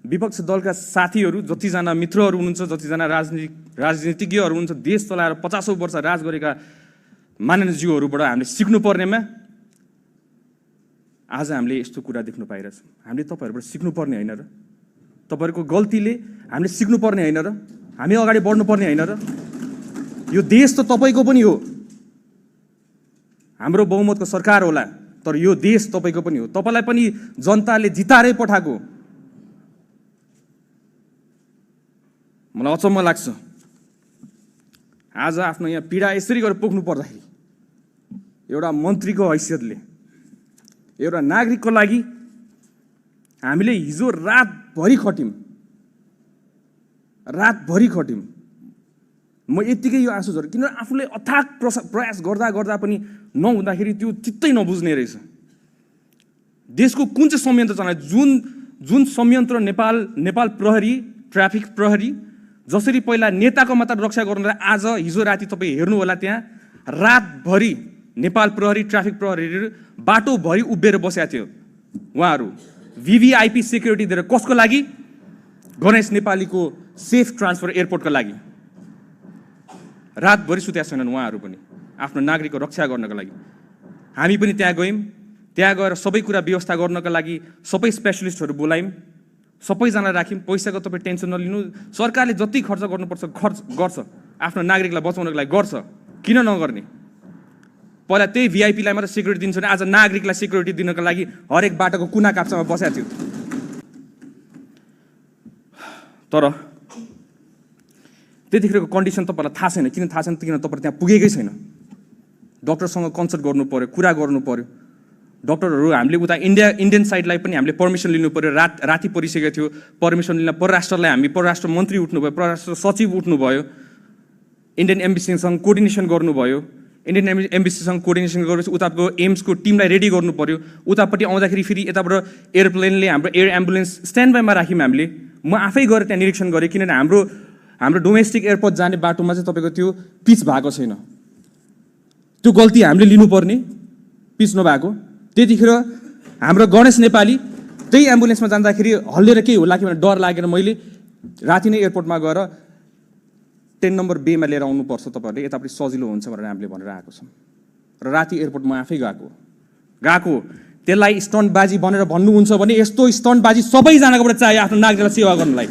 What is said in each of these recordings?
विपक्ष दलका साथीहरू जतिजना मित्रहरू हुनुहुन्छ, जतिजना राजनीतिज्ञहरू हुनुहुन्छ, देश चलाएर 50औं वर्ष राज गरेका माननीयज्यूहरूबाट हामीले सिक्नुपर्नेमा आज हामीले यस्तो कुरा देख्न पाइरहेछौँ। हामीले तपाईहरुबाट सिक्नुपर्ने हैन र? तपाईहरुको गल्तीले हामीले सिक्नुपर्ने हैन र? हामी अगाडि बढ्नुपर्ने हैन र? यो देश त तपाईको पनि हो। हाम्रो बहुमतको सरकार होला, तर यो देश तपाईको पनि हो। तपाईलाई पनि जनताले जितारै पठाएको। मलाई अचम्म लाग्छ आज आफ्नो यहाँ पीडा यसरी गरेर पोख्नु पर्दाखेरि एउटा मन्त्रीको हैसियतले, एउटा नागरिकको लागि हामीले हिजो रातभरि खट्यौं। म यतिकै यो आँसु झर्यो किन आफूले अथाक प्रयास गर्दा पनि नहुँदाखेरि त्यो चित्तै नबुझ्ने रहेछ। देशको कुन चाहिँ संयन्त्र चलाए, जुन संयन्त्र नेपाल प्रहरी, ट्राफिक प्रहरी जसरी पहिला नेताको मात्र रक्षा गर्नुलाई आज हिजो राति तपाईँ हेर्नु होला, त्यहाँ रातभरि नेपाल प्रहरी, ट्राफिक प्रहरीहरू बाटोभरि उभिएर बसेका थियो। उहाँहरू VVIP सेक्युरिटी दिएर कसको लागि? गणेश नेपालीको सेफ ट्रान्सफर एयरपोर्टको लागि। रातभरि सुतेका छैनन् उहाँहरू पनि आफ्नो नागरिकको रक्षा गर्नको लागि। हामी पनि त्यहाँ गयौँ। त्यहाँ गएर सबै कुरा व्यवस्था गर्नको लागि सबै स्पेशलिस्टहरू बोलायौँ, सबैजना राख्यौँ। पैसाको तपाईँ टेन्सन नलिनु, सरकारले जति खर्च गर्नुपर्छ गर्छ, आफ्नो नागरिकलाई बचाउनको लागि गर्छ, किन नगर्ने? पहिला त्यही VIPलाई मात्र सेक्युरिटी दिन्छ भने आज नागरिकलाई सेक्युरिटी दिनको लागि हरेक बाटोको कुना काप्चामा बसेको थियो। तर त्यतिखेरको कन्डिसन तपाईँलाई थाहा छैन। किन थाहा छैन? किन तपाईँ त्यहाँ पुगेकै छैन। डक्टरसँग कन्सल्ट गर्नु पर्यो, कुरा गर्नु पर्यो। डक्टरहरू हामीले उता इन्डियन साइडलाई पनि हामीले पर्मिसन लिनु पर्यो। राति परिसकेको थियो, पर्मिसन लिन परराष्ट्रलाई हामी परराष्ट्र मन्त्री उठ्नुभयो, परराष्ट्र सचिव उठ्नुभयो, इन्डियन एम्बेसीसँग कोर्डिनेसन गर्नुभयो। इन्डियन एम्बेसीसँग कोर्डिनेसन गरेपछि उताको एम्सको टिमलाई रेडी गर्नु पर्यो। उतापट्टि आउँदाखेरि फेरि यताबाट एयरप्लेनले हाम्रो एयर एम्बुलेन्स स्ट्यान्ड बाईमा राख्यौँ हामीले। म आफै गएर त्यहाँ निरीक्षण गरेँ, किनभने हाम्रो डोमेस्टिक एयरपोर्ट जाने बाटोमा चाहिँ तपाईँको त्यो पिच भएको छैन। त्यो गल्ती हामीले लिनुपर्ने, पिच नभएको। त्यतिखेर हाम्रो गणेश नेपाली त्यही एम्बुलेन्समा जाँदाखेरि हल्लिएर केही होला कि भनेर डर लागेर मैले राति नै एयरपोर्टमा गएर 10 नम्बर बेमा लिएर आउनुपर्छ तपाईँहरूले, यतापट्टि सजिलो हुन्छ भनेर हामीले भनेर आएको छौँ। र राति एयरपोर्टमा आफै गएको त्यसलाई स्टन्टबाजी भनेर भन्नुहुन्छ भने यस्तो स्टन्टबाजी सबैजनाकोबाट चाहियो आफ्नो नागरिकलाई सेवा गर्नलाई।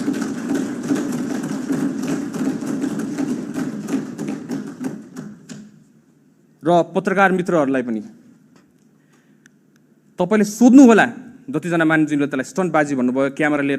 र पत्रकार मित्रहरूलाई पनि तपाईँले सोध्नु होला, जतिजना मानिसहरूले त्यसलाई स्टन्टबाजी भन्नुभयो, क्यामेरा लिएर